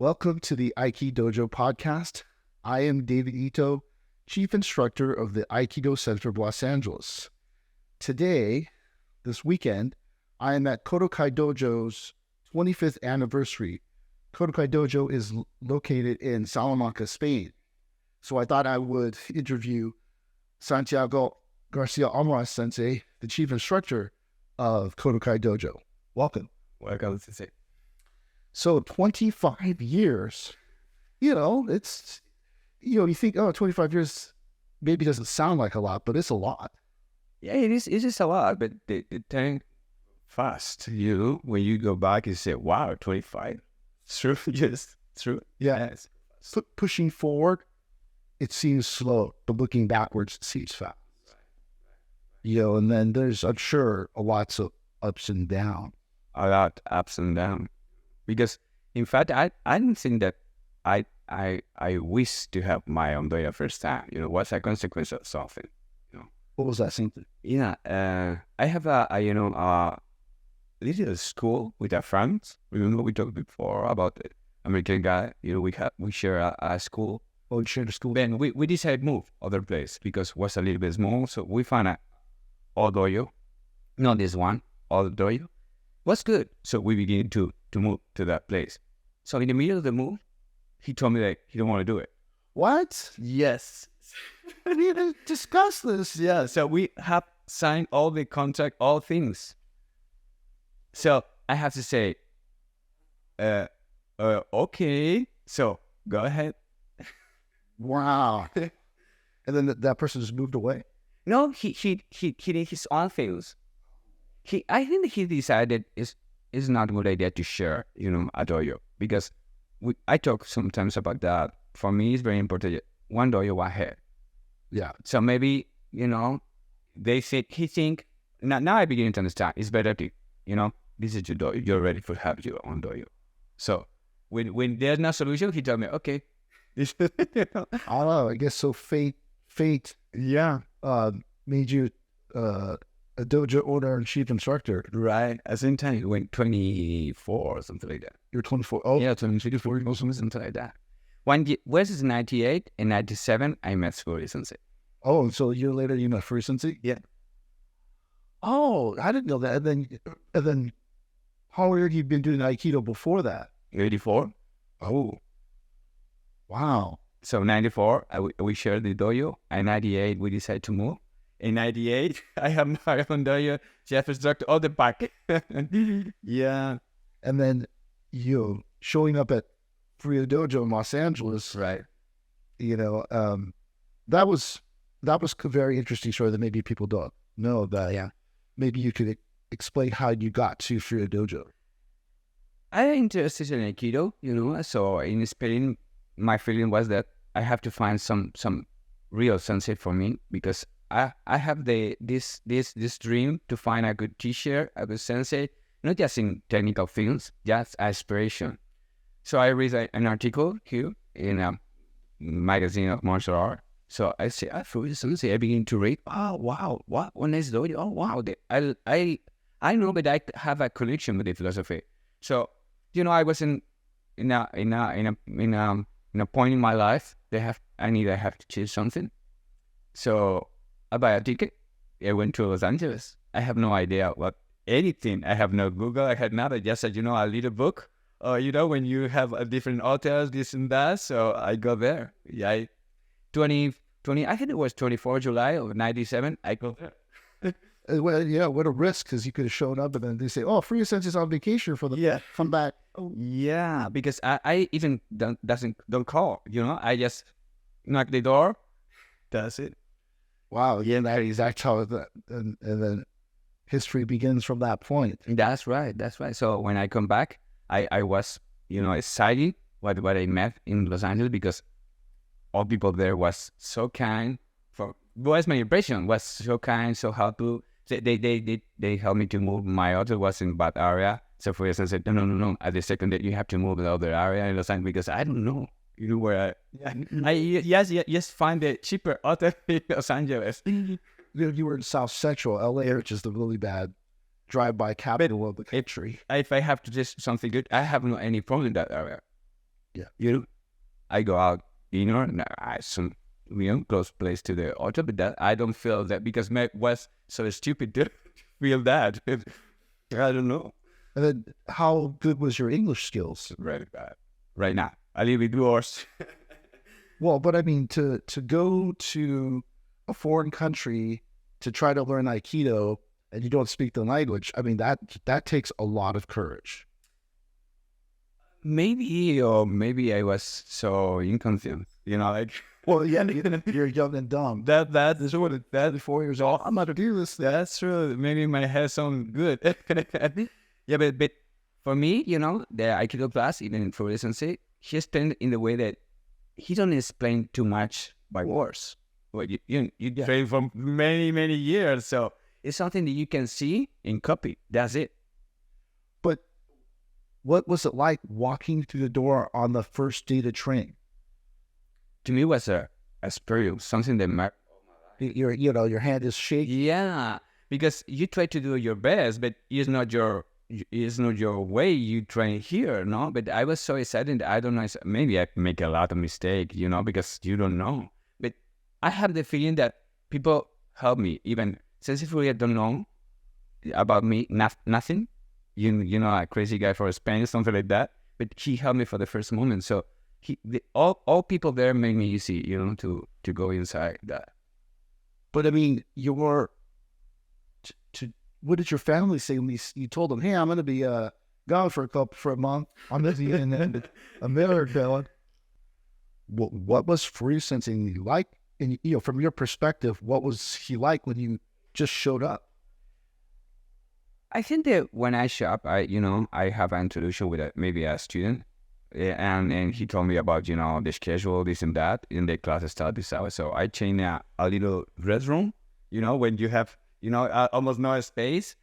Welcome to the Aiki Dojo Podcast. I am David Ito, Chief Instructor of the Aikido Center of Los Angeles. Today, this weekend, I am at Kodokai Dojo's 25th anniversary. Kodokai Dojo is located in Salamanca, Spain. So I thought I would interview Santiago Garcia Almaraz Sensei, the Chief Instructor of Kodokai Dojo. Welcome. Welcome, Sensei. So 25 years, it's, you think, 25 years maybe doesn't sound like a lot, but it's a lot. Yeah, it is. It is a lot, but it turns fast. When you go back, you say, "Wow, 25." True, yes, true. Yeah. Yes. Pushing forward, it seems slow, but looking backwards, it seems fast. And then there's, I'm sure, lots of ups and downs. A lot ups and downs. Because, in fact, I didn't think that I wish to have my own dojo first time. What's a consequence of something? What was that something? Yeah, I have a little school with our friends. Remember we talked before about the American guy. We share a school. Oh, you shared a school. Then we decided to move other place because it was a little bit small. So we found a old dojo, not this one, old dojo. Was good. So we began to move to that place. So in the middle of the move, he told me that he don't want to do it. What? Yes. I need to discuss this. Yeah. So we have signed all the contract, all things. So I have to say, okay. So go ahead. Wow. And then that person just moved away. No, he did his own things. I think he decided it's not a good idea to share, a dojo, because I talk sometimes about that. For me, it's very important. One dojo, one head. Yeah. So maybe, he think, now I begin to understand, it's better to, this is your dojo, you're ready to have your own dojo. So when there's no solution, he told me, okay. I don't know, I guess so fate, Yeah. made you a dojo owner and chief instructor. Right. At the same time, he went 24 or something like that. You're 24. Oh, yeah, 24 or something like that. This is 98 and 97, I met Furuya Sensei. Oh, so a year later you met Furuya Sensei? Yeah. Oh, I didn't know that. And then how long had you been doing Aikido before that? 84. Oh, wow. So 94, we shared the dojo. In 98, we decided to move. In 98, I have my own dojo, Chief Instructor, all the back. Yeah. And then you showing up at Furuya Dojo in Los Angeles. Right. That was a very interesting story that maybe people don't know about. Yeah. Maybe you could explain how you got to Furuya Dojo. I'm interested in Aikido, so in Spain, my feeling was that I have to find some real sensei for me, because I have this dream to find a good teacher, a good sensei, not just in technical fields, just aspiration. So I read an article here in a magazine of martial art. So I say, Furuya Sensei, I begin to read. Oh wow, what nice dojo! Oh wow, I know that I have a connection with the philosophy. So I was in a point in my life I have to choose something. So I buy a ticket. I went to Los Angeles. I have no idea anything. I have no Google. I had nothing. Just a little book. When you have a different hotels, this and that. So I go there. Yeah, 20. I think it was 24 July of 97. I go there. Well, yeah, what a risk, because you could have shown up and then they say, "Oh, Furuya Sensei's on vacation for the come back." Oh. Yeah, because I even don't call. I just knock the door. That's it. Wow, yeah, that's how and then history begins from that point. That's right. So when I come back, I was, excited what I met in Los Angeles, because all people there was so kind. Was my impression, was so kind, so helpful. They helped me to move. My hotel was in bad area. So Furuya Sensei said, no. At the second day, you have to move to the other area in Los Angeles, because I don't know. Where yes, find the cheaper hotel in Los Angeles. You were in South Central LA, which is the really bad drive-by capital of the country. If I have to taste something good, I have no any problem in that area. Yeah. You know, I go out dinner and I some close place to the auto, but that I don't feel that because Meg was so stupid to feel that. I don't know. And then how good was your English skills? Very bad. Right now, a little bit worse. Well, but I mean, to go to a foreign country to try to learn Aikido and you don't speak the language, I mean, that takes a lot of courage. Maybe, or maybe I was so inconscient, like. Well, yeah, you're young and dumb. That is what that 4 years old. I'm not to do this. That's true. Maybe my head sound good. Yeah, but for me, the Aikido class, even for Sensei, he explained in the way that he don't explain too much by words. Well, you train for many, many years, so it's something that you can see and copy. That's it. But what was it like walking through the door on the first day to train? To me, it was a experience, something that your hand is shaking. Yeah, because you try to do your best, but it's not your way you train here, no? But I was so excited. I don't know. Maybe I make a lot of mistake, because you don't know. But I have the feeling that people help me. Even Sensei Furuya don't know about me, nothing. A crazy guy from Spain, something like that. But he helped me for the first moment. So all people there made me easy, to go inside that. But I mean, what did your family say when you told them, "Hey, I'm going to be gone for a month. I'm going to be in America." What was Furuya Sensei like? And from your perspective, what was he like when you just showed up? I think that when I show up, I have an introduction with maybe a student, and he told me about the schedule, this and that, in the class start this hour. So I changed a little restroom, when you have almost no space.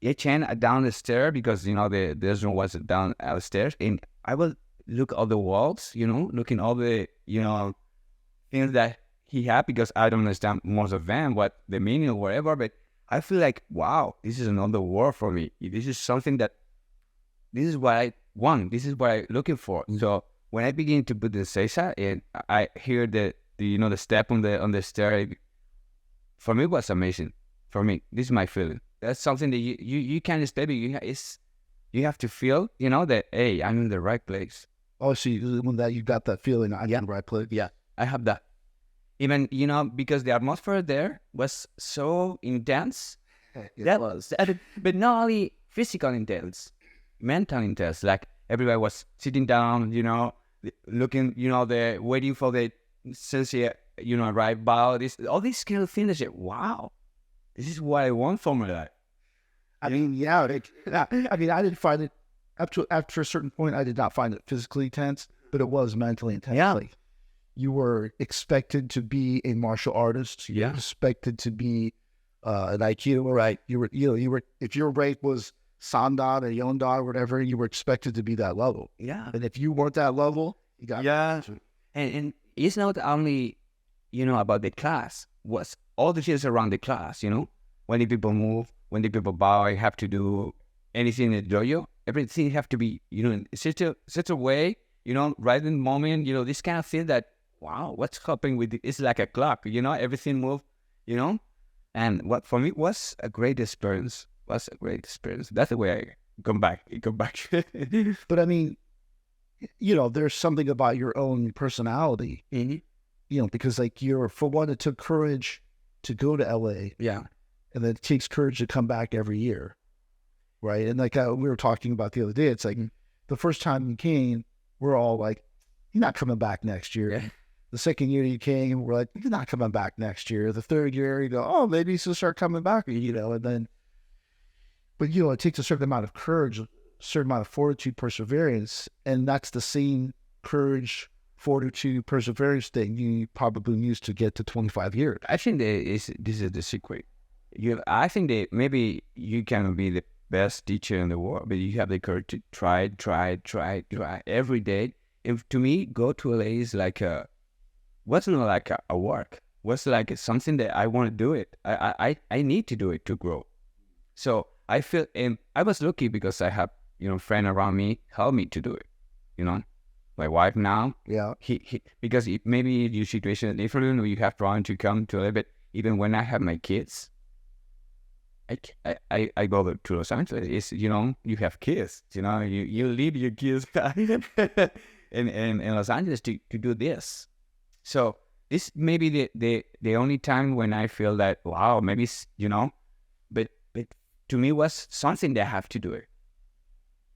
I changed down the stair because the restroom was down stairs, and I will look all the walls, looking all the things that he had, because I don't understand most of them, what the meaning or whatever, but I feel like, wow, this is another world for me. This is something that, this is what I want. This is what I'm looking for. So when I begin to put the seisha and I hear the step on the stair, for me it was amazing. For me, this is my feeling. That's something that you can't explain. You have to feel, that, hey, I'm in the right place. Oh, so when you got that feeling, I'm in the right place. Yeah, I have that. Even, because the atmosphere there was so intense. It was. But not only physical intense, mental intense. Like everybody was sitting down, looking, waiting for the sensei, arrive by all these kind of things. Wow, this is what I want for my life. I mean, yeah. I didn't find it after a certain point. I did not find it physically tense, but it was mentally intense. Yeah. Like, you were expected to be a martial artist. You were expected to be an Aikido, right? You were if your rank was Sandan or Yondan or whatever, you were expected to be that level. Yeah. And if you weren't that level, you got And it's not only about the class. Was all the things around the class. When the people move, when the people bow, I have to do anything in the dojo. Everything have to be in such a way. Right in the moment. This kind of thing that. Wow, what's happening with it? It's like a clock, everything moved, and what for me was a great experience. That's the way I come back. But I mean, there's something about your own personality, because like for one, it took courage to go to LA. Yeah. And then it takes courage to come back every year. Right. And like we were talking about the other day, it's like the first time you came, we're all like, you're not coming back next year. Yeah. The second year you came, we're like, you're not coming back next year. The third year, you go, oh, maybe he's going to start coming back, and then, but, it takes a certain amount of courage, a certain amount of fortitude, perseverance, and that's the same courage, fortitude, perseverance thing you probably used to get to 25 years. I think this is the secret. I think that maybe you can be the best teacher in the world, but you have the courage to try every day. And to me, go to LA is like wasn't like a work. Was like something that I want to do it. I need to do it to grow. So I feel, and I was lucky because I have friend around me help me to do it. my wife now. Yeah. He because maybe your situation is different, or you have trying to come to a little bit. Even when I have my kids, I go to Los Angeles. It's, you have kids. You leave your kids in Los Angeles to do this. So this may be the only time when I feel that, wow, maybe but to me was something that I have to do it.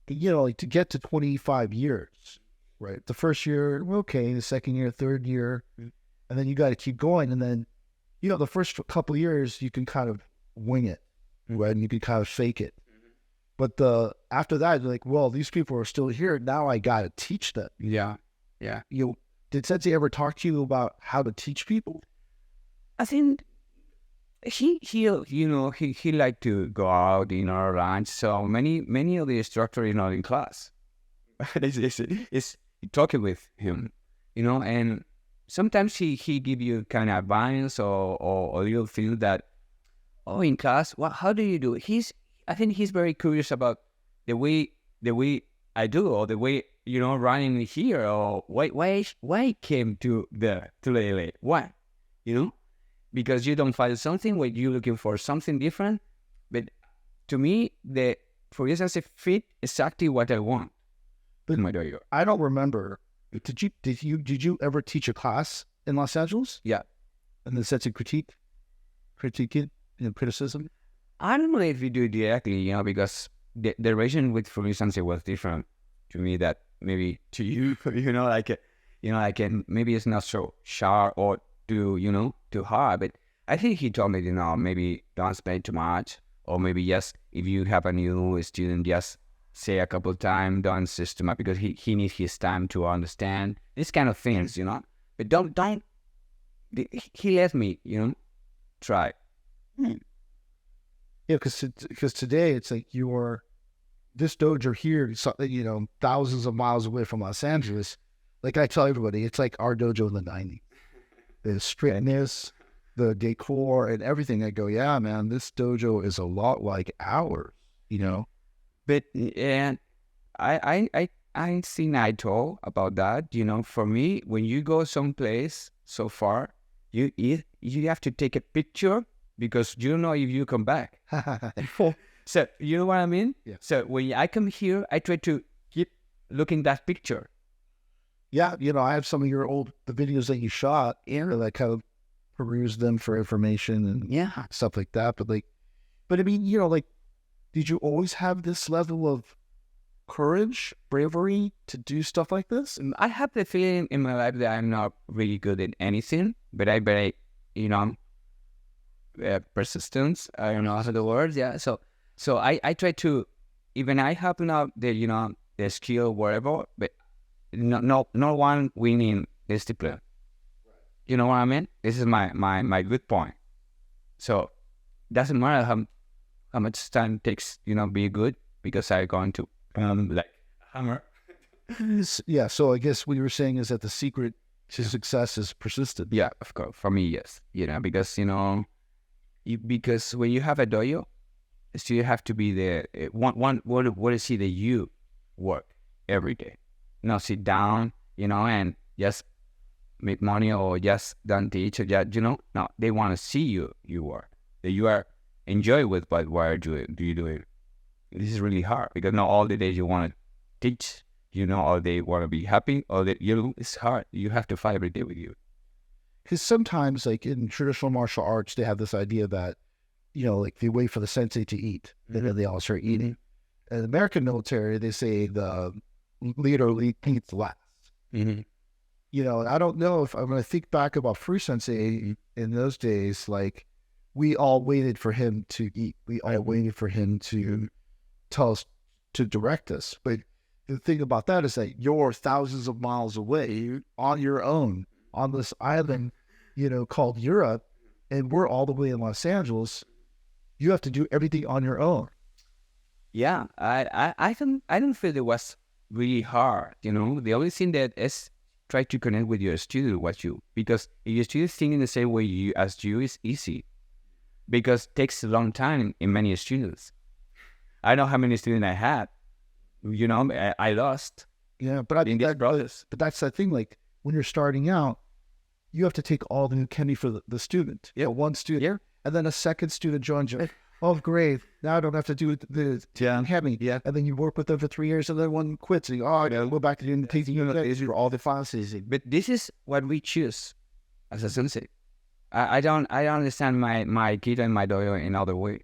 Like to get to 25 years, right? The first year, okay. The second year, third year, and then you got to keep going. And then, the first couple of years, you can kind of wing it, right? And you can kind of fake it. But after that, you're like, well, these people are still here. Now I got to teach them. Yeah. Did Sensei ever talk to you about how to teach people? I think he liked to go out, lunch. So many of the instructors, in class, is talking with him, and sometimes he give you kind of advice or you'll feel that, in class, how do you do it? I think he's very curious about the way I do, or the way, running here, or why I came to LA. Why? Because you don't find something when you're looking for something different. But to me, for instance, it fit exactly what I want. But in my dojo. I don't remember. Did you ever teach a class in Los Angeles? Yeah. And the Sensei critique it, criticism? I don't know if you do it directly, because the relation with Furuya Sensei was different to me that maybe to you, maybe it's not so sharp or too hard. But I think he told me, maybe don't spend too much, or maybe yes, if you have a new student, just say a couple of times, don't system up, because he needs his time to understand these kind of things, But don't. He let me, try. Yeah, because today it's like this dojo here, thousands of miles away from Los Angeles. Like I tell everybody, it's like our dojo in the 90s. The strictness, the decor, and everything. I go, yeah, man, this dojo is a lot like ours, But and I seen Ito about that. For me, when you go someplace so far, you have to take a picture because you don't know if you come back. So you know what I mean? Yeah. So when I come here, I try to keep looking that picture. Yeah, I have some of the videos that you shot, and I kind of peruse them for information and stuff like that. But I mean, did you always have this level of courage, bravery to do stuff like this? And I have the feeling in my life that I'm not really good at anything, but I persistence. I don't know how the words. Yeah. So I try to, even I have not the skill whatever, but no one winning discipline. Right. You know what I mean? This is my good point. So doesn't matter how much time it takes, be good, because I'm going to hammer. Yeah. So I guess what you were saying is that the secret to success is persistence. Yeah, of course. For me, yes. Because when you have a dojo, so you have to be there. What is it that you work every day? Not sit down, and just make money, or just don't teach, or just, no, they want to see you work, that you are enjoy with what do you do it. This is really hard, because not all the days you want to teach, or they want to be happy, or that, it's hard. You have to fight every day with you. Because sometimes, like in traditional martial arts, they have this idea that, like they wait for the sensei to eat, and then they all start eating. In the American military, they say the leader eats last. I don't know if I'm going to think back about Furuya Sensei in those days, like we all waited for him to eat. We all waited for him to tell us, to direct us. But the thing about that is that you're thousands of miles away on your own on this island, called Europe, and we're all the way in Los Angeles. You have to do everything on your own. Yeah, I don't feel it was really hard. The only thing that is try to connect with your student, because if your student thinking the same way as you, is easy, because it takes a long time in many students. I know how many students I had. I lost Yeah, but in this process. but that's the thing. Like when you're starting out, you have to take all the new kemi for the student. Yeah. One student. Yeah. And then a second student joins you. Oh, great. Now I don't have to do the kemi. Yeah. And then you work with them for 3 years, and then one quits. And you, I gotta go back to doing the teaching. These are all the classes. But this is what we choose as a sensei. I don't understand my Aikido and my dojo in other way.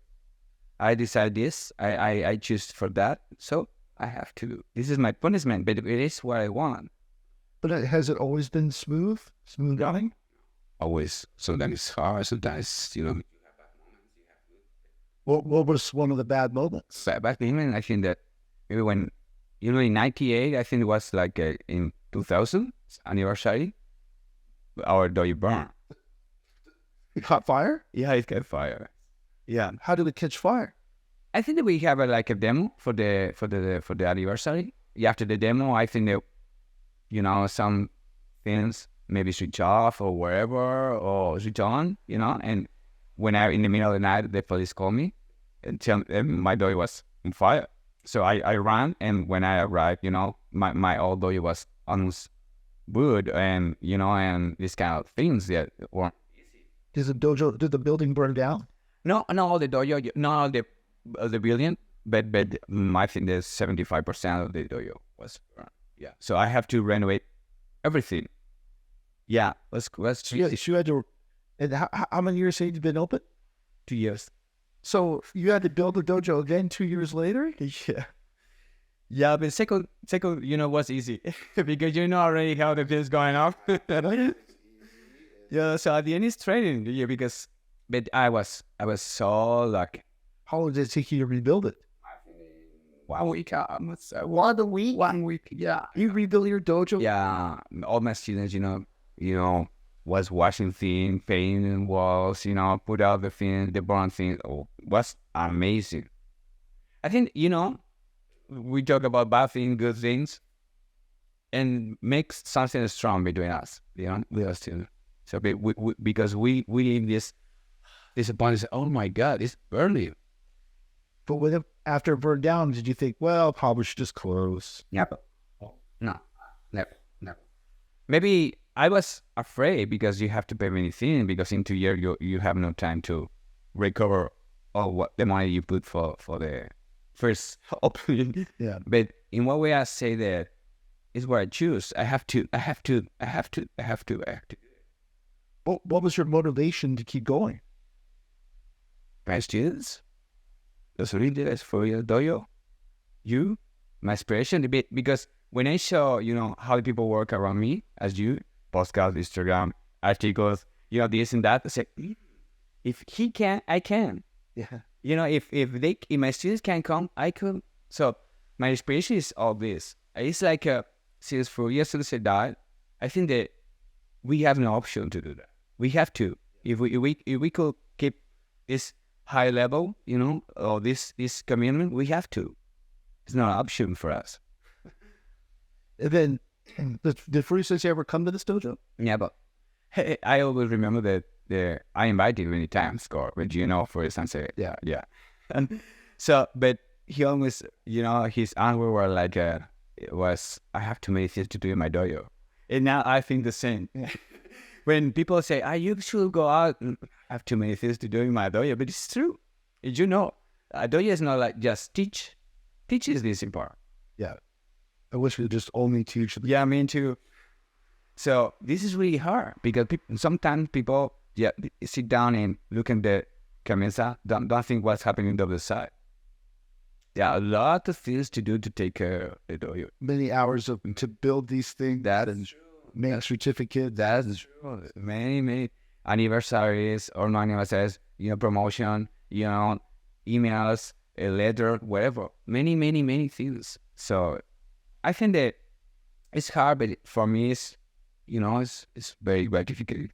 I decide this. I choose for that. So I have to. This is my punishment, but it is what I want. But has it always been smooth going? Always. Sometimes it's hard. Sometimes, What was one of the bad moments? back then, I think that maybe when, in 98, I think it was like in 2000 anniversary, our dojo burned. It caught fire? Yeah, it caught fire. Yeah. How did it catch fire? I think that we have a demo for the anniversary. After the demo, I think that, some things maybe switch off or wherever or switch on, and when in the middle of the night, the police called me and tell me my dojo was on fire. So I ran, and when I arrived, my old dojo was almost wood and, and these kind of things that were. Did the building burn down? No, not all the dojo, not all the building, but I think that 75% of the dojo was burned. Yeah. So I have to renovate everything. Yeah. Let's Yeah, so you had to. And how many years had you been open? 2 years. So you had to build the dojo again 2 years later? Yeah. Yeah, but second, was easy because you know already how the things going on. Yeah. So at the end, it's training. Yeah, but I was so lucky. How long did it take you to rebuild it? 1 week. 1 week? 1 week. Yeah. You rebuilt your dojo? Yeah. All my students, was washing things, painting walls, put out the thing, the brown thing. Oh, was amazing. I think, we talk about bad things, good things, and makes something strong between us, with us too. So because we leave this disappointed, say, oh my God, it's burning. But after it burned down, did you think, well, probably should just close? Never. No, never. Maybe I was afraid because you have to pay many things, because in 2 years you have no time to recover all what the money you put for the first opening. Yeah. But in what way I say that is what I choose. I have to. What was your motivation to keep going? My students, los leaders for your dojo, my inspiration a bit, because when I saw, how the people work around me, as you, podcast, Instagram, articles, this and that, I said, if he can, I can. Yeah. If my students can come, I could. So my inspiration is all this. It's like since Furuya Sensei died, I think that we have no option to do that. We have to. If we could keep this high level, or this commitment, we have to. It's not an option for us. And then, did Furuya Sensei ever come to this dojo? Yeah, but I always remember that I invited many times, but Furuya Sensei. Yeah. And so, but he always, his answer were like, I have too many things to do in my dojo. And now I think the same. Yeah. When people say, you should go out, I have too many things to do in my dojo, but it's true. A dojo is not like just teach. Teach is this important. Yeah. I wish we just only teach. Yeah, me too. So this is really hard because sometimes people sit down and look at the camisa, don't think what's happening on the other side. There are a lot of things to do to take care of the dojo. Many hours to build these things. That is true. Make certificates. That is true. Many anniversaries or no anniversaries, promotion, emails, a letter, whatever. Many things. So I think that it's hard, but for me, it's very gratificating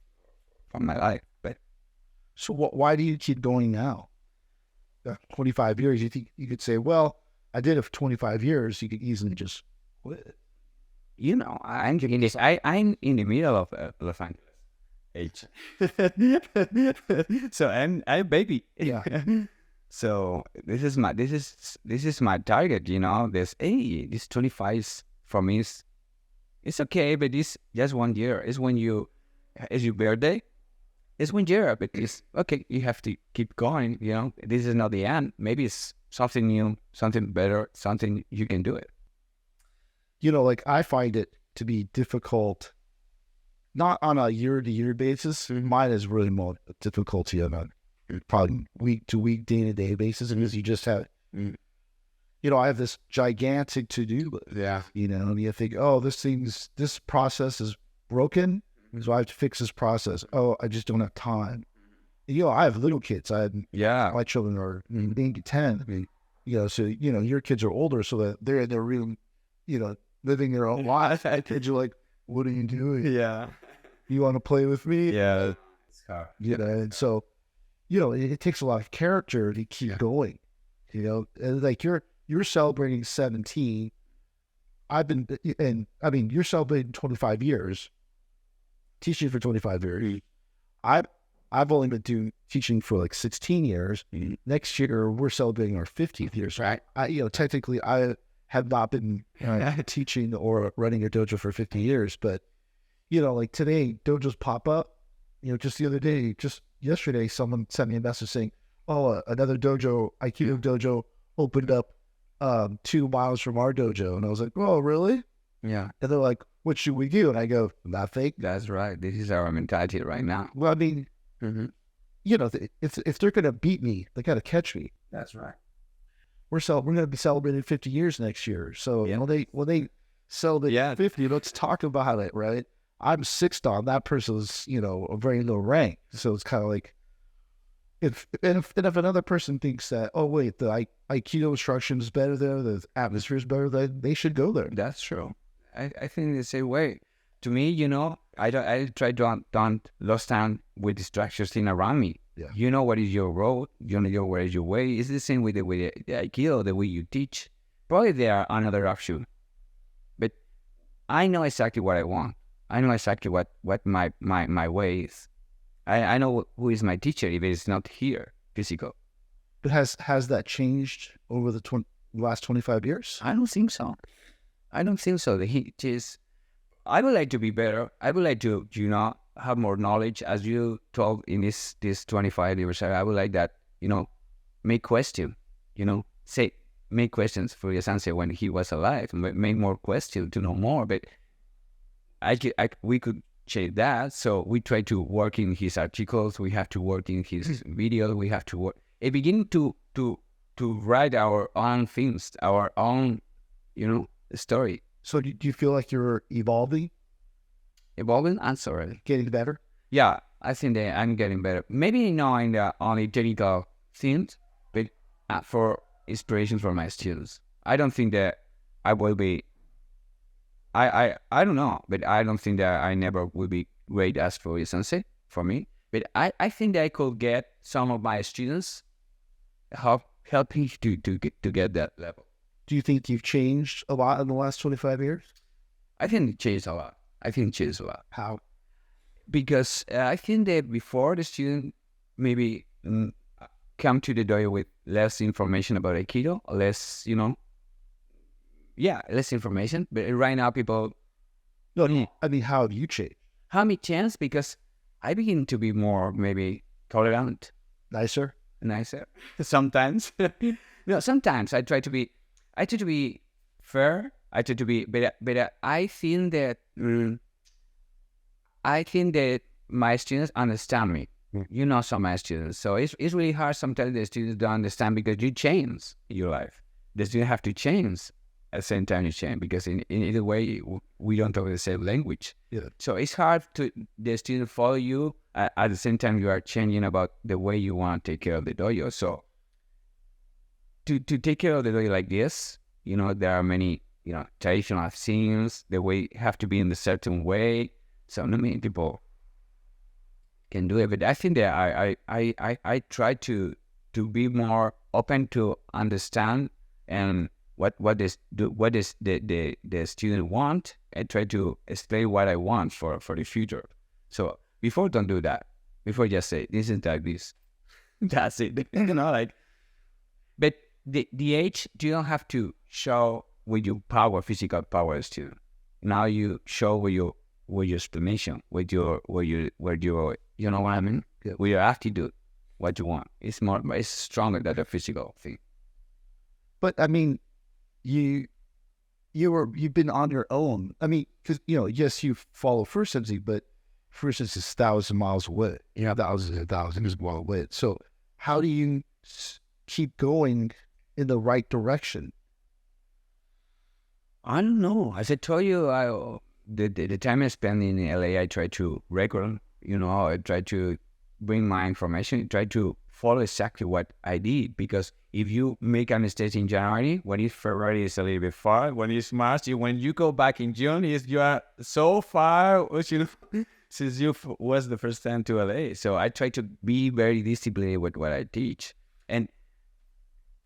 for my life. But so why do you keep going now? 25 years, you think you could say, well, I did it for 25 years. You could easily just quit. I'm in this. I'm in the middle of Los Angeles age. So I'm baby. Yeah. So this is my target. This 25 is for me, it's okay, but it's just 1 year. It's it's your birthday. It's 1 year, but it's okay. You have to keep going. This is not the end. Maybe it's something new, something better, something you can do it. Like I find it to be difficult, not on a year-to-year basis. Mine is really more difficulty on a probably week-to-week, day-to-day basis, because you just have, I have this gigantic to-do list. Yeah. And you think, oh, this process is broken, so I have to fix this process. Oh, I just don't have time. I have little kids. My children are 8 to 10. So your kids are older, so that they're in their room, living their own life. And you're like, what are you doing? Yeah. You want to play with me? Yeah. And so, it takes a lot of character to keep going. And like you're celebrating 17. You're celebrating 25 years. Teaching for 25 years. I've only been teaching for like 16 years. Next year we're celebrating our 50th year. So technically I have not been teaching or running a dojo for 50 years, but like today dojos pop up. Just the other day, just yesterday, someone sent me a message saying, "Oh, another dojo, Aikido dojo, opened up 2 miles from our dojo," and I was like, "Oh, really?" Yeah. And they're like, "What should we do?" And I go, "Nothing." That's right. This is our mentality right now. Well, I mean, if they're gonna beat me, they gotta catch me. That's right. We're gonna be celebrating 50 years next year. So when they celebrate 50, let's talk about it, right? I'm 6th on that person's, a very low rank. So it's kind of like, if another person thinks that, oh wait, the Aikido instruction is better there, the atmosphere is better, then they should go there. That's true. I think the same way. To me, I try to don't lose time with distractions in around me. Yeah. What is your road? Where is your way? It's the same with the Aikido, the way you teach. Probably there are another option, but I know exactly what I want. I know exactly what my way is. I know who is my teacher if it is not here, physical. But has that changed over the last 25 years? I don't think so. I would like to be better. I would like to, have more knowledge. As you told in this 25 years, I would like that, make question, make questions for your sensei when he was alive, make more questions to know more. But we could change that. So we try to work in his articles. We have to work in his videos. We have to work. Begin to write our own things, our own, story. So do you feel like you're evolving? Evolving? I'm sorry. Getting better? Yeah, I think that I'm getting better. Maybe not in the only technical things, but for inspiration for my students. I don't think that I will be. I don't know, but I don't think that I never will be great as Furuya Sensei for me. But I think that I could get some of my students helping to get that level. Do you think you've changed a lot in the last 25 years? I think it changed a lot. How? Because I think that before the student maybe come to the dojo with less information about Aikido, less, less information. But right now people... No, I mean, how have you changed? How many chance? Because I begin to be more maybe tolerant. Nicer? Sometimes. No, sometimes I try to be fair. I try to be, but I think that my students understand me. Some of my students. So it's really hard sometimes the students don't understand because you change your life. The students have to change at the same time you change because in either way we don't talk the same language. Yeah. So it's hard to the student follow you at the same time you are changing about the way you want to take care of the dojo. So to take care of the dojo like this, there are many traditional things. The way have to be in a certain way. So not many people can do it. But I think that I try to be more open to understand and what does the student want, and try to explain what I want for the future. So before don't do that. Before just say this is like this. That's it. But the age, you don't have to show with your power, physical power student. Now you show with your explanation, with your you know what I mean? Yeah. With your attitude, what you want. It's stronger than the physical thing. But I mean, you've been on your own. I mean, because yes, you follow First Sensei, but First Sensei is 1,000 miles away. Yeah. Thousands and thousands of miles away. So how do you keep going in the right direction? I don't know. As I told you, the time I spent in LA, I try to record. I try to bring my information. Try to follow exactly what I did, because if you make a mistake in January, when it's February, it's a little bit far. When it's March, when you go back in June, you are so far, since you was the first time to LA. So I try to be very disciplined with what I teach, and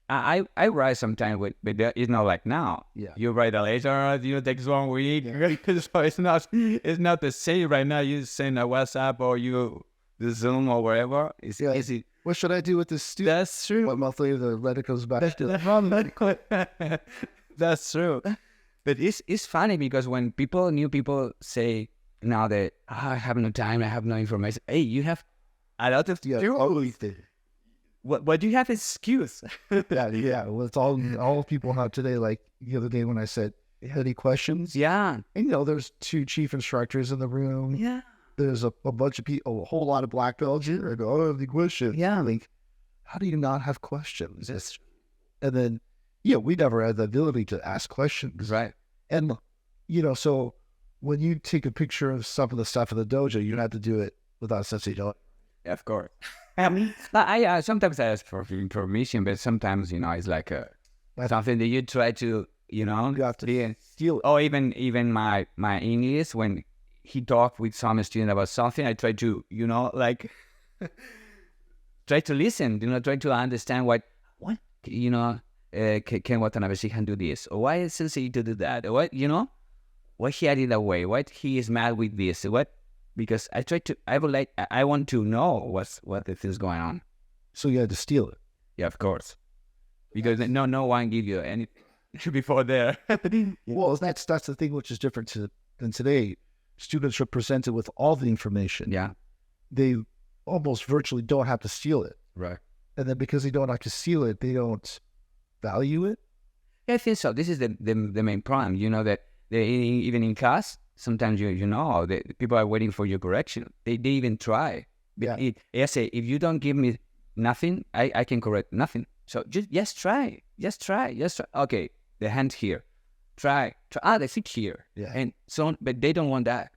I write sometimes, but it's not like now. Yeah. You write a letter, takes 1 week. So it's not the same right now. You send a WhatsApp or the Zoom or wherever. It's easy. What should I do with this student? That's true. 1 month later, the letter comes back. That's true. But it's funny because when new people say now that I have no time, I have no information. Hey, you have a lot of What do you have excuse? Yeah. Well, it's all people have today. Like the other day when I said, any questions? Yeah. And there's 2 chief instructors in the room. Yeah. There's a bunch of people, a whole lot of black belts. I go, oh, the questions. Yeah. Like, how do you not have questions? And then, we never had the ability to ask questions. Right. And, so when you take a picture of some of the stuff in the dojo, you have to do it without Sensei doing it. Yeah, of course. I sometimes I ask for information, but sometimes, it's like something that you try to, You have to steal it. or even my English, when he talked with some student about something, I try to, try to listen, try to understand what Ken Watanabe Shihan do this, or why is Sensei to do that, or what he had it that way, what he is mad with this, because I want to know what the thing's going on. So you had to steal it. Yeah, of course, because no one give you anything before there. Well, that's the thing which is different than today. Students are presented with all the information. Yeah. They almost virtually don't have to steal it. Right. And then because they don't have to steal it, they don't value it. Yeah, I think so. This is the main problem. That even in class, sometimes the people are waiting for your correction. They even try. Yeah. I say, if you don't give me nothing, I can correct nothing. So just try. Okay, the hand here. Try. The feet here. Yeah. And so on, but they don't want that.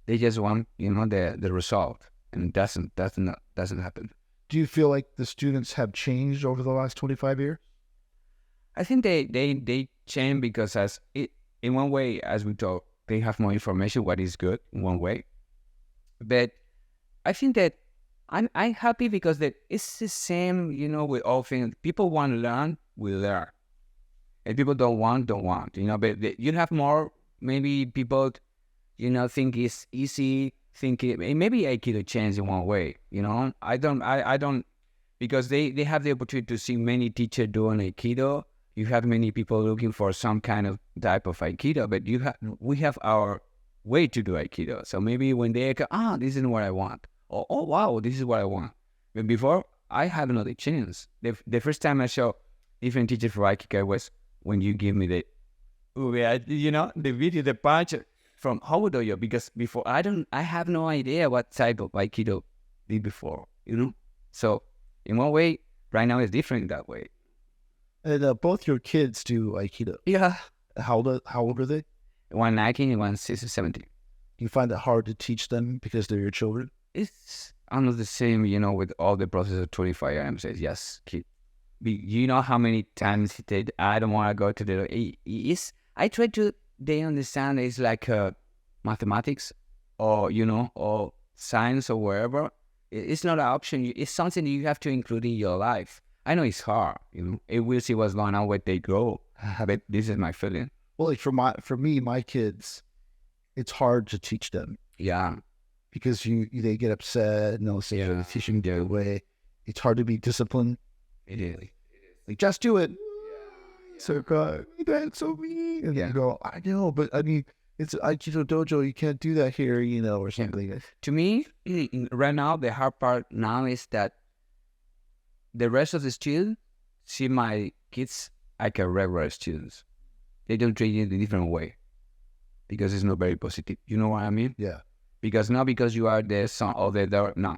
They just want, the result, and it doesn't happen. Do you feel like the students have changed over the last 25 years? I think they change because in one way, as we talk, they have more information, what is good in one way. But I think that I'm happy because that it's the same, with all things. People want to learn, we learn. And people don't want. But you have more, maybe people, think it's easy, maybe Aikido changed in one way, I don't, because they have the opportunity to see many teachers doing Aikido. You have many people looking for some kind of type of Aikido, but we have our way to do Aikido. So maybe when they go, this is what I want. Oh wow, this is what I want. But before, I had another chance. The first time I saw different teachers for Aikido was when you give me the video, the punch from Aiki Dojo, because before I have no idea what type of Aikido did before, So in one way, right now it's different that way. And both your kids do Aikido. Yeah. How old are they? One 19 and one 17. You find it hard to teach them because they're your children? It's almost the same, with all the process of 25 years. Says, yes, kid. You know how many times he said, I don't want to go to the... I try to... They understand it's like mathematics or, or science or wherever. It's not an option. It's something you have to include in your life. I know it's hard, We'll see what's going on when they grow. But this is my feeling. Well, like for me, my kids, it's hard to teach them. Yeah. Because they get upset and they'll say, teaching their way. It's hard to be disciplined. It is. Like, just do it. So that's so mean. And you go, I know, but I mean, it's Aikido Dojo. You can't do that here, or something. To me, right now, the hard part now is that the rest of the students see my kids like a regular students. They don't treat it in a different way because it's not very positive. You know what I mean? Yeah. Because not because you are the son of the daughter. No,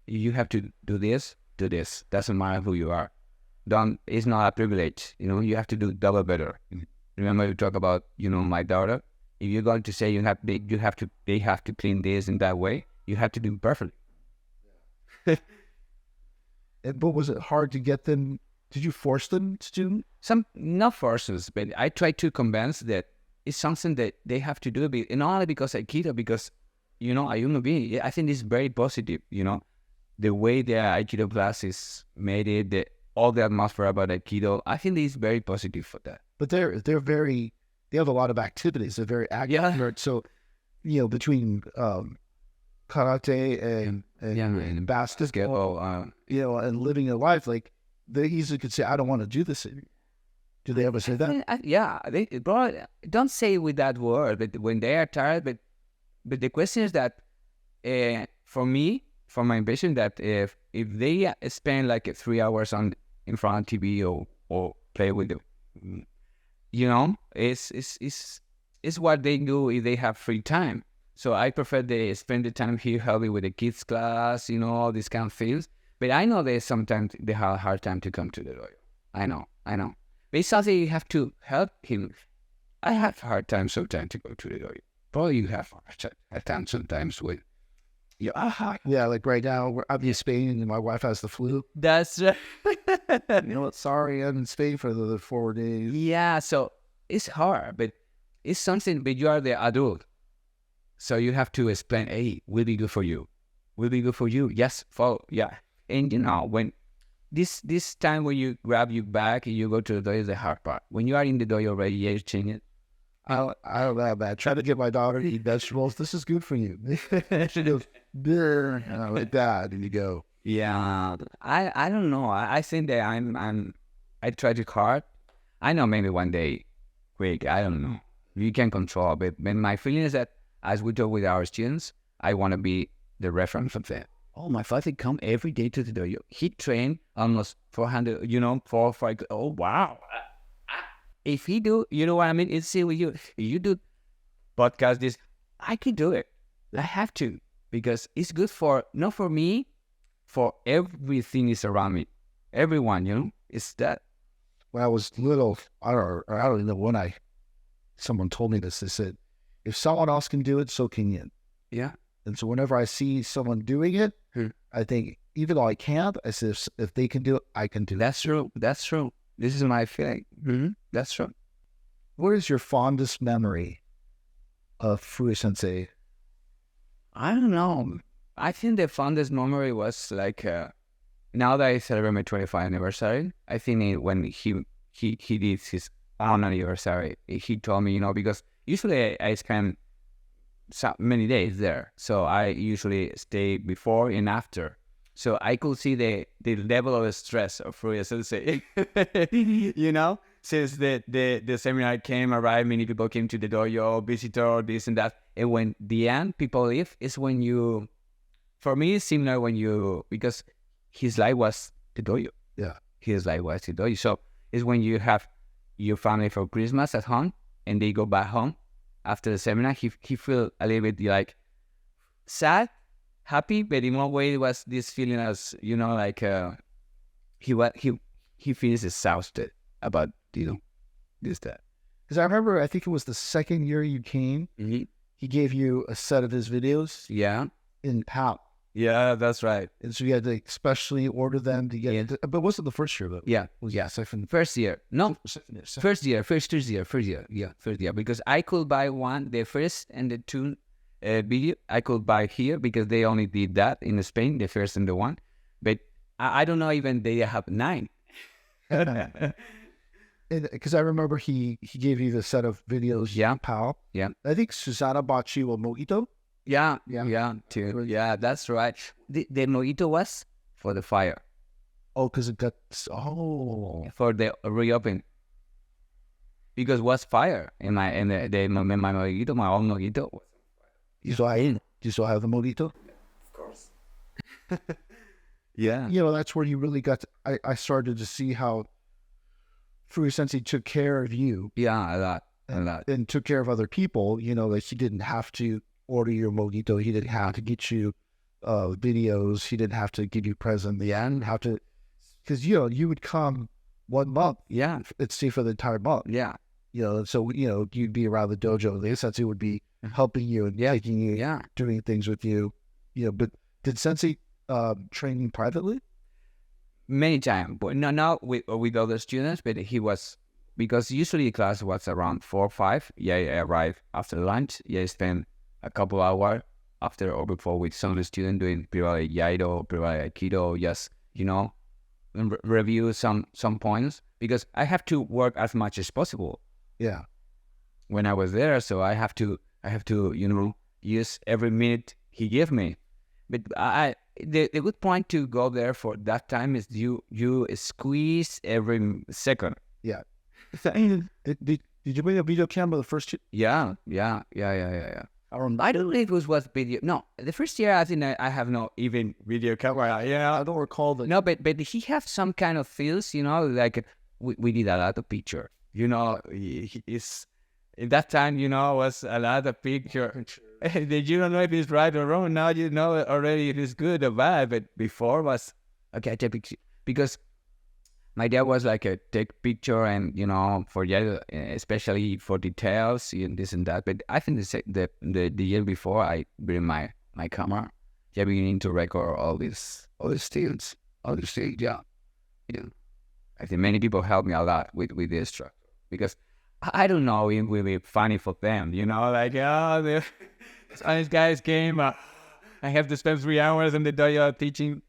you have to do this. Do this. Doesn't matter who you are. It's not a privilege. You have to do double better. Remember you talk about my daughter. If you're going to say they have to clean this in that way, you have to do it perfectly. But was it hard to get them? Did you force them to do? Some not forces, but I try to convince that it's something that they have to do. And not only because Aikido, because a human being. I think it's very positive. The way the Aikido class is made, all the atmosphere about Aikido. I think it's very positive for that. But they have a lot of activities. They're very active. Yeah. So, between karate and basketball, and living a life, like they easily could say, I don't want to do this anymore. Do they ever say that? Bro, don't say with that word, but when they are tired, but the question is that, for me, for my ambition, that if they spend like 3 hours in front of TV or play with them, it's what they do if they have free time. So I prefer they spend the time here helping with the kids class, all these kind of things. But I know they sometimes they have a hard time to come to the dojo. I know. But it's something you have to help him. I have a hard time sometimes to go to the dojo. Probably you have a hard time sometimes with. Yeah, like right now, I'm in Spain and my wife has the flu. That's right. Sorry, I'm in Spain for the 4 days. Yeah, so it's hard, but it's something, but you are the adult. So you have to explain, hey, will be good for you. Will be good for you. Yes, follow. Yeah. And when this time when you grab your bag and you go to the dojo is the hard part. When you are in the dojo already, you're changing it. I don't know that. Try to get my daughter to eat vegetables. This is good for you. She goes, like that, and you go. Yeah, I don't know. I think that I try to hard. I know maybe one day, quick. I don't know. You can control, but my feeling is that as we talk with our students, I want to be the reference of them. Oh, my father come every day to the dojo. He trained almost 400. 4 or 5. Oh wow. If he do, you know what I mean? It's see with you. If you do podcast this, I can do it. I have to because it's good for not for me, for everything is around me, everyone. It's that. When I was little, I don't even know when someone told me this. They said, if someone else can do it, so can you. Yeah. And so whenever I see someone doing it, I think even though I can't, I say if they can do it, I can do it. That's true. That's true. This is my feeling. That's true. What is your fondest memory of Furuya Sensei? I don't know. I think the fondest memory was like now that I celebrate my 25th anniversary. I think when he did his own anniversary, he told me, because usually I spend so many days there, so I usually stay before and after. So I could see the level of stress of Furuya Sensei, since the seminar arrived, many people came to the dojo, visitor, this and that. And when the end, people leave, is when for me, it's similar because his life was the dojo. Yeah. His life was the dojo. So it's when you have your family for Christmas at home and they go back home after the seminar, he feel a little bit like sad, happy, but in one way it was this feeling as like he feels exhausted about this that. Because I remember, I think it was the second year you came. Mm-hmm. He gave you a set of his videos. Yeah. In PAL. Yeah, that's right. And so you had to especially order them to get. Yeah. But wasn't the first year though? Yeah. Yeah. Second. First year. No. First year. Yeah. First year. Because I could buy the first and the two video I could buy here because they only did that in Spain, the first and the one. But I don't know even they have 9. Because I remember he gave you the set of videos. Yeah. PAL. Yeah. I think Susanna bought you a mojito. Yeah. Too. Yeah, that's right. The mojito was for the fire. Oh, because it got for the reopen. because it was fire in my mojito, my own mojito. You still have the mojito? Of course. Yeah. That's where you really got to, I started to see how Furuya Sensei took care of you. Yeah, a lot. And took care of other people, like he didn't have to order your mojito. He didn't have to get you videos. He didn't have to give you presents. Yeah. Because, you would come 1 month. Yeah. And stay for the entire month. Yeah. So, you'd be around the dojo. The Sensei would be helping you and taking you, doing things with you. But did Sensei train you privately? Many times, but not with other students, but he was, because usually the class was around 4 or 5. Yeah, I arrived after lunch. Yeah, I spent a couple hours after or before with some of the students doing private Iaido, private Aikido, just, review some points, because I have to work as much as possible. Yeah. When I was there, so I have to, use every minute he gave me. But the good point to go there for that time is you squeeze every second. Yeah. Did you bring a video camera the first year? Yeah. I don't believe it was video. No, the first year I think I have no even video camera. Yeah, I don't recall that. No, but he have some kind of feels, like we did a lot of picture. It's in that time, was a lot of picture. Did you don't know if it's right or wrong? Now you know already if it's good or bad. But before was okay. Take picture, because my dad was like a take picture, and for especially for details and this and that. But I think the year before I bring my camera, beginning to record all these things, yeah. I think many people helped me a lot with the instructor, because I don't know it will be funny for them, these guys came. I have to spend 3 hours in the dojo teaching.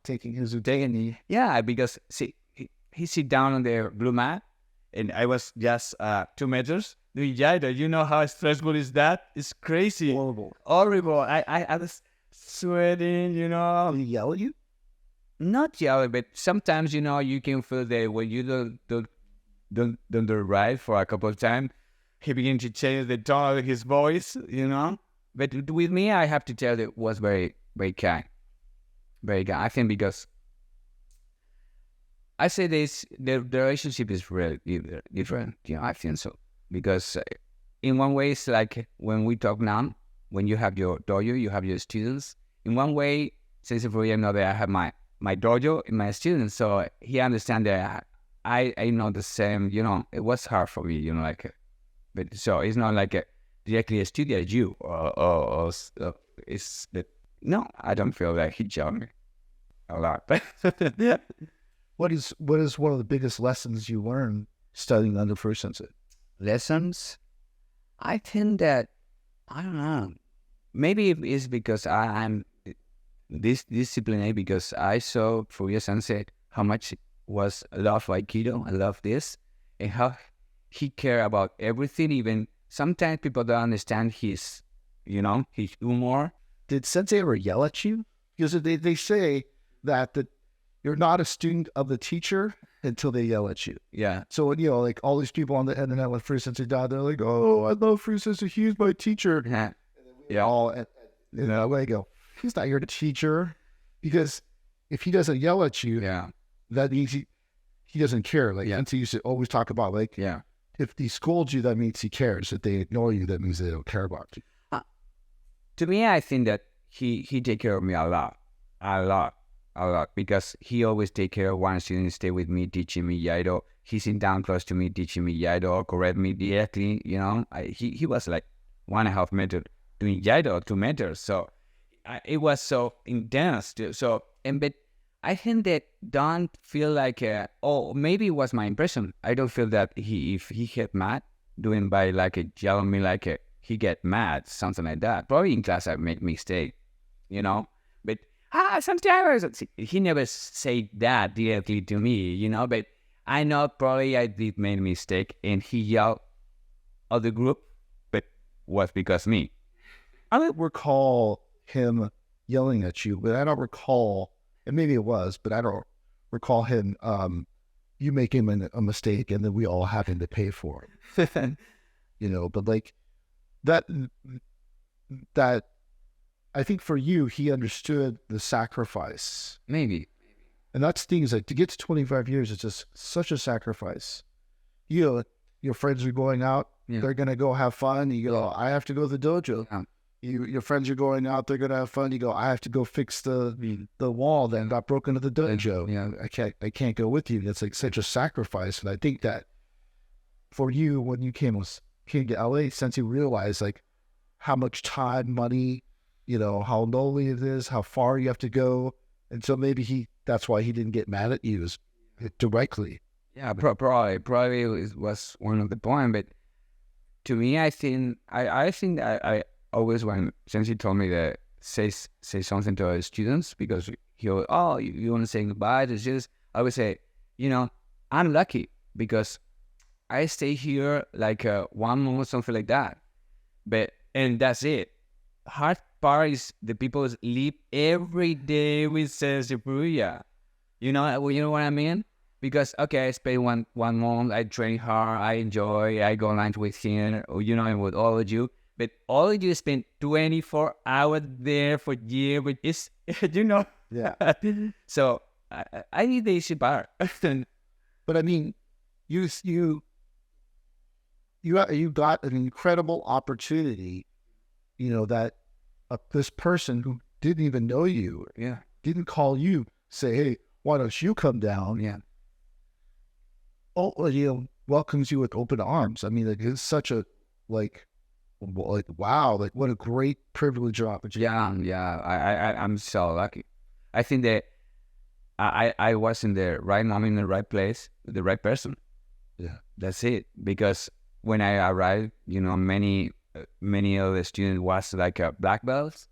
Taking his uteni. Yeah, because he sit down on the blue mat, and I was just 2 meters doing Iaido. You know how stressful is that? It's crazy. Horrible. I was sweating, Did he yell at you? Not yelling, but sometimes, you can feel that when you don't do right for a couple of times, he began to change the tone of his voice, But with me, I have to tell that it was very, very kind. Very kind. I think because I say this, the relationship is really different. I think so. Because in one way, it's like when we talk now, when you have your dojo, you have your students. In one way, since Furuya know that I have my dojo and my students, so he understands that I know the same, it was hard for me, but so it's not like directly a student as you, or it's that, no, I don't feel like he judged me a lot. Yeah. What is one of the biggest lessons you learned studying under Furuya Sensei? Lessons? I think that, I don't know, maybe it's because I'm this disciplined, because I saw Furuya Sensei how much was love Aikido, I love this, and how he cared about everything. Even sometimes people don't understand his humor. Did Sensei ever yell at you? Because they say that you're not a student of the teacher until they yell at you. Yeah. So, like all these people on the internet with Furuya Sensei died, they're like, oh, I love Furuya Sensei, he's my teacher. Yeah. I go, he's not your teacher. Because if he doesn't yell at you, that means he doesn't care. Like, Sensei used to always talk about, if he scolds you, that means he cares. If they ignore you, that means they don't care about you. To me, I think that he take care of me a lot, because he always take care of one student, stay with me, teaching me Iaido. He sit down close to me, teaching me Iaido, correct me directly, he was like 1.5 meters doing Iaido, 2 meters. So it was so intense. But I think that don't feel like, maybe it was my impression. I don't feel that if he get mad, doing by yelling me he get mad, something like that. Probably in class I make mistake, But Santiago, he never say that directly to me, But I know probably I did make a mistake, and he yelled at the group, but was because me. I don't recall him yelling at you, but I don't recall, and maybe it was, but I don't recall him you make him a mistake and then we all having to pay for it, but like that I think for you, he understood the sacrifice. Maybe. And that's things like to get to 25 years, it's just such a sacrifice. Your friends are going out, they're going to go have fun. You go, I have to go to the dojo. Yeah. Your friends are going out, they're going to have fun. You go, I have to go fix the wall that got broken at the dojo. Yeah. I can't go with you. It's like such a sacrifice. And I think that for you, when you came to LA, since you realized like how much time, money, how lonely it is, how far you have to go. And so maybe that's why he didn't get mad at you directly. Yeah, probably was one of the point. But to me, I think that I always, when Sensei told me to say something to our students, because he would, you want to say goodbye to students, I would say, I'm lucky because I stay here like 1 month, something like that. And that's it. Hard part is the people live every day with Sensei Furuya. You know what I mean? Because I spend one month, I train hard, I enjoy, I go lunch with him, and with all of you. But all of you spend 24 hours there for years, which is, Yeah. So I need the easy part. But I mean, you got an incredible opportunity, that this person who didn't even know you, didn't call you, say, hey, why don't you come down? Yeah. Welcomes you with open arms. I mean, it's such a wow, like what a great privilege or opportunity. Yeah. I'm so lucky. I think that I was in the right moment, in the right place, with the right person. Yeah, that's it. Because when I arrived, many of the students was like a black belts,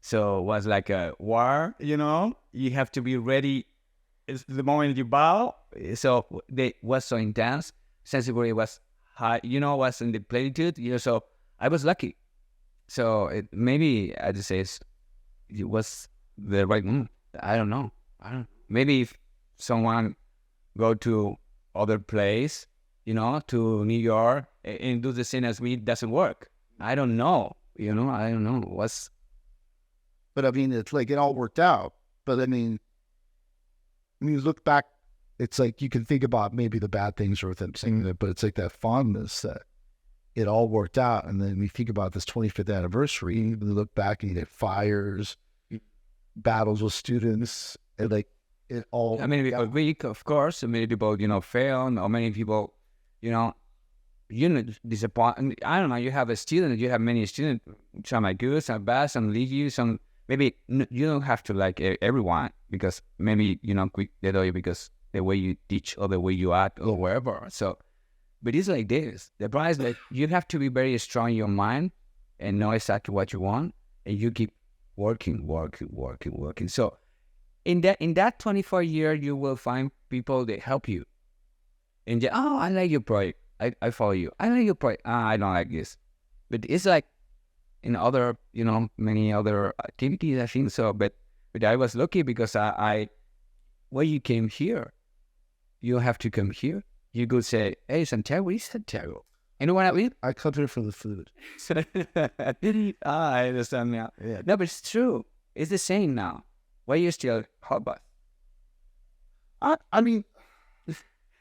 so it was like a war. You have to be ready. It's the moment you bow. So they was so intense. Sensibility was high. Was in the platitude. So I was lucky. So maybe I just say it was the right move. I don't know. Maybe if someone go to other place, to New York and do the same as me, it doesn't work. I don't know. I don't know. But I mean, it's like it all worked out. But I mean, when you look back, it's like you can think about maybe the bad things or them saying that, but it's like that fondness that it all worked out. And then we think about this 25th anniversary, and we look back and you get fires, battles with students, and like it all. I mean, people weak, of course. Many people, fail, or many people, disappoint. I don't know. You have many students. Some are good, some bad, some leave you, some. Maybe you don't have to like everyone, because maybe quit the dojo because the way you teach or the way you act or wherever. So, but it's like this. The price, like you have to be very strong in your mind and know exactly what you want, and you keep working. So, in that 24 year, you will find people that help you. And I like your project. I follow you. I like your project. I don't like this. But it's like in other, many other activities, I think so. But I was lucky because when you came here, you have to come here. You could say, hey, Santiago, what is Santiago? You know what I mean? I come here for the food. I understand now. Yeah. No, but it's true. It's the same now. Why you still hot bath? I mean,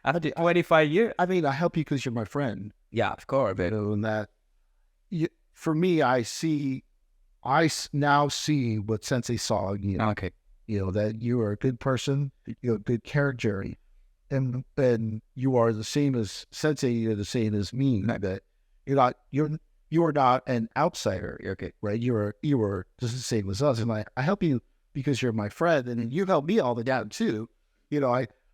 after 25 years. I mean, I help you because you're my friend. Yeah, of course. But And that, for me, I now see what Sensei saw in you. Okay. That you are a good person, a good character, and you are the same as Sensei. You're the same as me. That you are not an outsider. Okay. Right? You are just the same as us, and I help you because you're my friend, and you help me all the time too.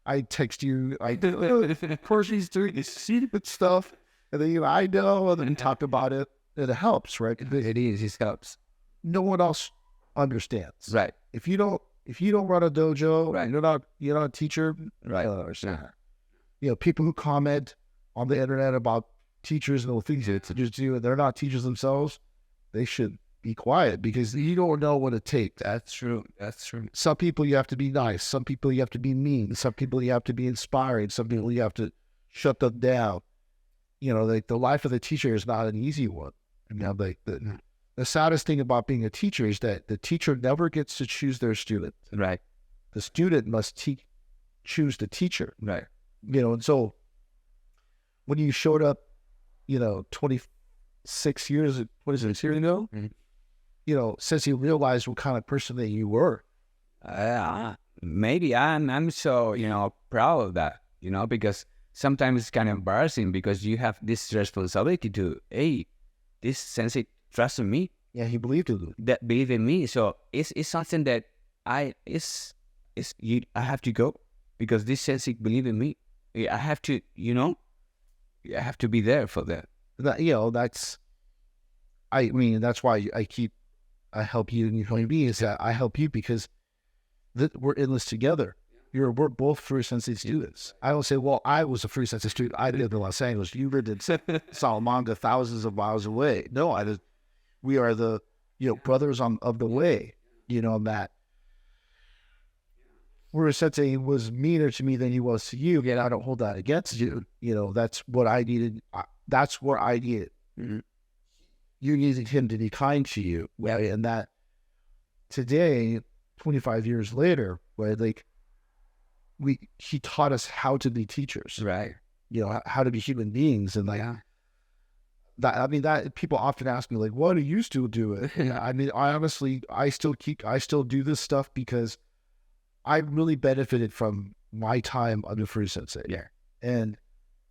I text you. Of course, he's doing this stupid stuff, and then I know, and then talk about it. And it helps, right? It helps. No one else understands, right? If you don't run a dojo, right? You're not a teacher, right? People who comment on the internet about teachers and the things that teachers do, and they're not teachers themselves, they should be quiet because you don't know what it takes. That's true. That's true. Some people you have to be nice. Some people you have to be mean. Some people you have to be inspiring. Some people you have to shut them down. You know, like the life of the teacher is not an easy one. I mean, like the saddest thing about being a teacher is that the teacher never gets to choose their student. Right. The student must choose the teacher. Right. You know, and so when you showed up, 26 years, what is it, years ago? Mm-hmm. You know, since you realized what kind of person that you were. Maybe I'm so, proud of that, because sometimes it's kind of embarrassing because you have this responsibility to, hey, this sensei trusted me. Yeah, he believed in you. That believe in me. So it's something that I have to go because this sensei believe in me. I have to, I have to be there for that. That's why I help you and you help me, is that I help you because we're in this together. We're both Furuya Sensei students. I don't say, well, I was a Furuya Sensei student. I lived in Los Angeles. You lived in Salamanca, thousands of miles away. No, we are the, brothers of the way, that Furuya Sensei was meaner to me than he was to you. Yet I don't hold that against you. That's what I needed. That's where I needed. Mm-hmm. You needed him to be kind to you. Right? And that today, 25 years later, where he taught us how to be teachers. Right. How to be human beings. And that people often ask me, like, what do you still do it? I mean, I still do this stuff because I really benefited from my time under Furuya Sensei. Yeah. And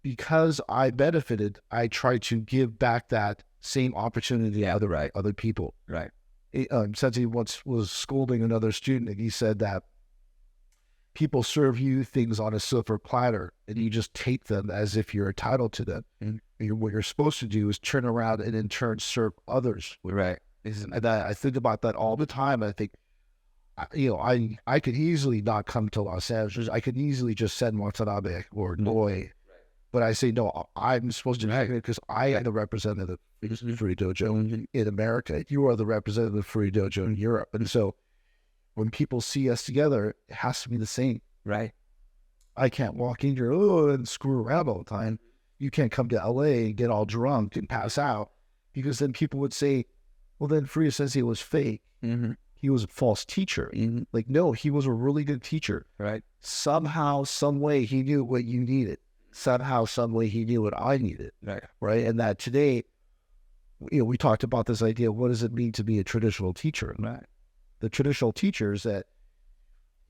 because I benefited, I try to give back that same opportunity to other people. Right. Sensei once was scolding another student, and he said that people serve you things on a silver platter, and you just take them as if you're entitled to them. Mm-hmm. What you're supposed to do is turn around and in turn serve others. Right. And I think about that all the time. I think, I could easily not come to Los Angeles. I could easily just send Watanabe or Noi. But I say, no, I'm supposed to do it because I am the representative of Furuya Dojo in America. You are the representative of Furuya Dojo in Europe. And so when people see us together, it has to be the same. Right. I can't walk in here and screw around all the time. You can't come to LA and get all drunk and pass out, because then people would say, well, then Furuya Sensei was fake. Mm-hmm. He was a false teacher. Mm-hmm. Like, no, he was a really good teacher. Right. Somehow, some way he knew what you needed. Somehow, some way he knew what I needed. Right. Right. And that today, we talked about this idea. What does it mean to be a traditional teacher? Right. The traditional teachers that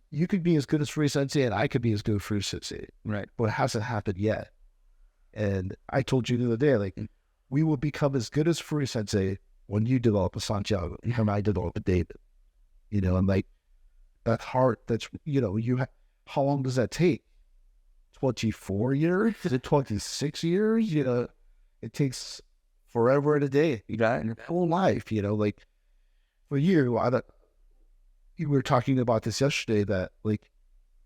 you could be as good as Furuya Sensei and I could be as good as Furuya Sensei. Right. But it hasn't happened yet. And I told you the other day, we will become as good as Furuya Sensei when you develop a Santiago and I develop a David. And that's hard. That's, how long does that take? 24 years? Is it 26 years? It takes forever and a day. Your whole life, for you, we were talking about this yesterday, that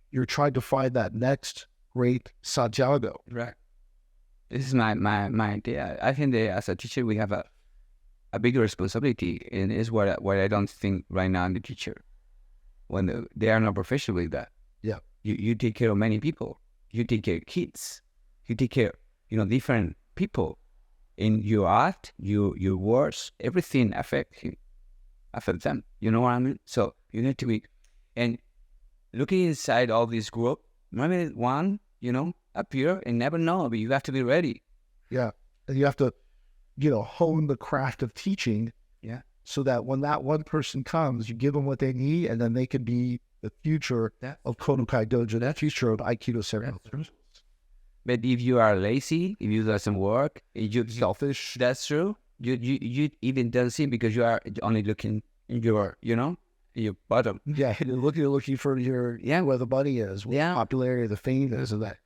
you're trying to find that next great Santiago. Right. This is my idea. I think that as a teacher, we have a bigger responsibility, and is what I don't think right now in the teacher, when they are not professional with that. Yeah. You take care of many people. You take care of kids. You take care, different people. In your art, your words, everything affect them. You know what I mean? So you need to be, and looking inside all this group, maybe one, appear and never know, but you have to be ready. Yeah. And you have to, hone the craft of teaching. Yeah. So that when that one person comes, you give them what they need, and then they can be the future of Kodokai Dojo, the future of Aikido ceremonies. But if you are lazy, if you doesn't work, if you're selfish, that's true. You even don't see, because you are only looking in your, your bottom. Yeah, you're looking for where the money is, where the popularity, the fame is, and that.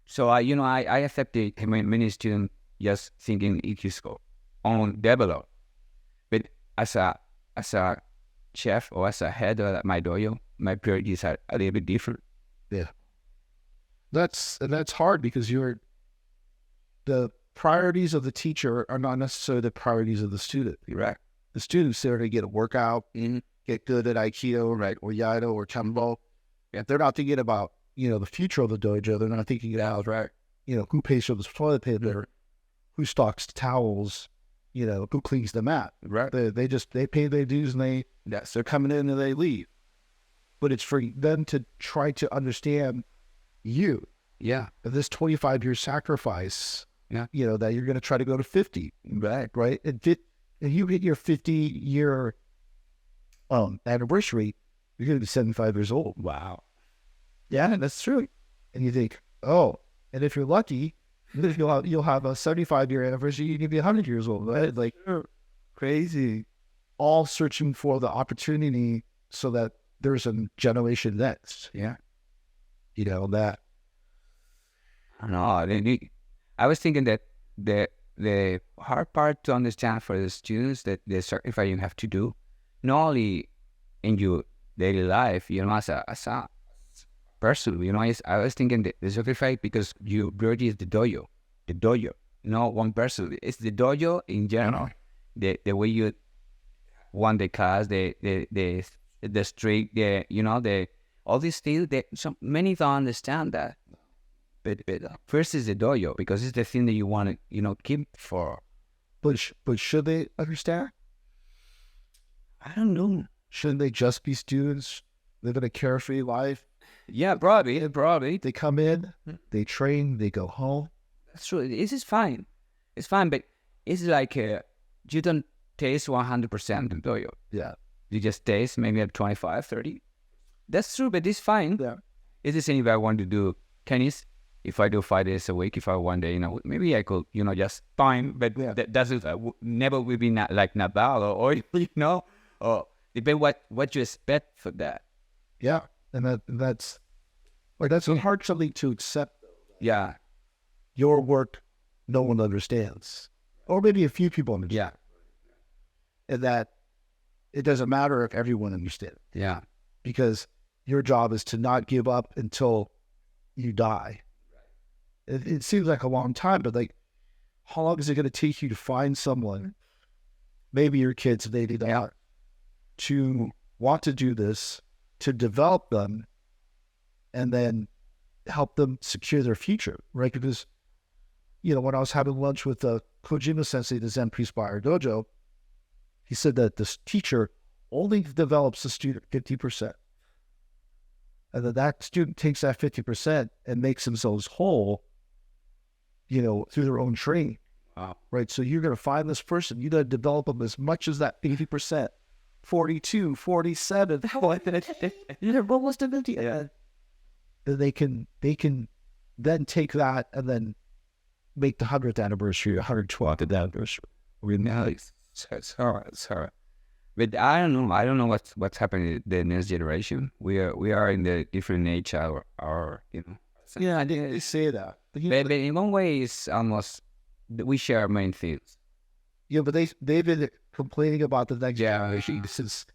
So I accepted many students just thinking Ikido on develop, but as a chef or as a head of my dojo, my priorities are a little bit different. Yeah, that's hard, because the priorities of the teacher are not necessarily the priorities of the student. Right. the students there to get a workout, get good at Aikido, right, or Yaido or Kembo. Yeah, they're not thinking about, the future of the dojo. They're not thinking about, right, who pays for the toilet paper, who stocks towels, who cleans the mat. Right. They pay their dues and they're coming in and they leave. But it's for them to try to understand you. Yeah. This 25-year sacrifice, Yeah. That you're going to try to go to 50. Right. And you hit your 50-year anniversary, you're going to be 75 years old. Wow. Yeah, that's true. And you think, oh, and if you're lucky, you'll have a 75-year anniversary, you'll be 100 years old, right? Like, Crazy. all searching for the opportunity so that there's a generation next. Yeah. That. No, I was thinking that the hard part to understand for the students that the sacrifice you have to do, not only in your daily life, as a person, I was thinking that the sacrifice because your priority is the dojo, not one person. It's the dojo in general, the way you want the class, the streak, the all these things. Many don't understand that. But first is the dojo because it's the thing that you want to, keep for. But should they understand? I don't know. Shouldn't they just be students living a carefree life? Yeah, probably. They come in, they train, they go home. That's true. This is fine. It's fine, but it's like you don't taste 100% in dojo. Yeah. You just taste maybe at 25, 30. That's true, but it's fine. Yeah. It's the same if I want to do tennis. If I do 5 days a week, if I one day, maybe I could, just fine, but that doesn't, never will be not like Nadal or depend what you expect for that. Yeah. And that's hard something to accept. Yeah. Your work, no one understands. Or maybe a few people understand. Yeah. And that it doesn't matter if everyone understands. Yeah. Because your job is to not give up until you die. It seems like a long time, but like, how long is it going to take you to find someone, maybe your kids, maybe not, to want to do this, to develop them, and then help them secure their future, right? Because, when I was having lunch with Kojima Sensei, the Zen priest by our dojo, he said that this teacher only develops the student 50%. And that student takes that 50% and makes themselves whole, through their own training. Wow. Right? So you're going to find this person, you got to develop them as much as that 80%, 42, 47. They're almost 50. Yeah. Then they can then take that and then make the 100th anniversary, 112th anniversary. It's hard. But I don't know what's happening in the next generation. We are in the different age our. Yeah, I didn't say that. But in one way, it's almost we share main things. Yeah, but they've been complaining about the next generation since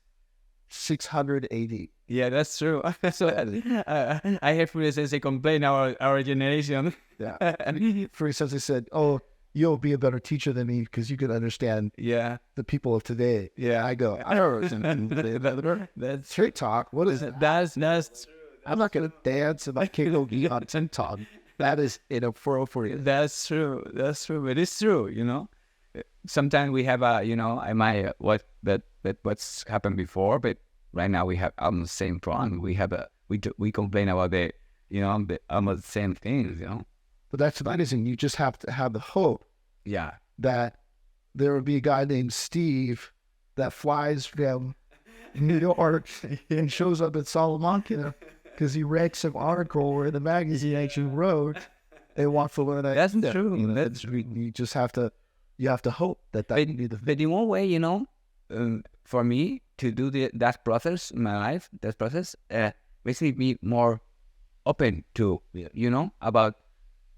600 AD. Yeah, that's true. So I heard Furuya Sensei complain our generation. Yeah, and Furuya Sensei said, "Oh, you'll be a better teacher than me because you can understand the people of today." Yeah, I go, I don't know. That's straight talk. What is it? That's true. I'm not going to dance if I can't go get on TikTok. That is inappropriate. That's true. But it's true, Sometimes we have what's happened before, but right now we have almost the same problem. We complain about the almost the same things, But that's amazing. You just have to have the hope. Yeah. That there will be a guy named Steve that flies from New York and shows up at Salamanca because he read some article in the magazine actually wrote they want to learn that. That's true. That's true. You just have to hope that can be the. But in one way, for me to do that process in my life, makes me be more open to, about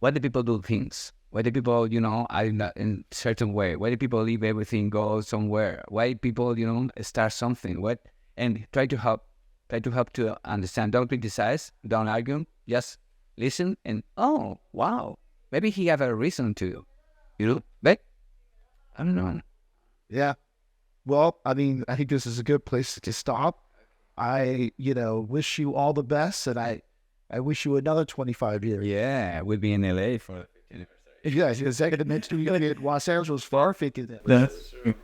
why do people do things. Why do people, are not in certain way? Why do people leave everything, go somewhere? Why people, start something? And try to help to understand. Don't criticize, don't argue, just listen and, oh, wow. Maybe he have a reason to, but I don't know. Yeah. Well, I mean, I think this is a good place to stop. I, wish you all the best, and I wish you another 25 years. Yeah, we'll be in LA for the 50th anniversary. Yes, exactly. Next we're going to get Los Angeles for our 50th anniversary. That's true.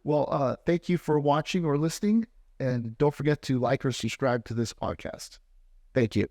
Well, thank you for watching or listening, and don't forget to like or subscribe to this podcast. Thank you.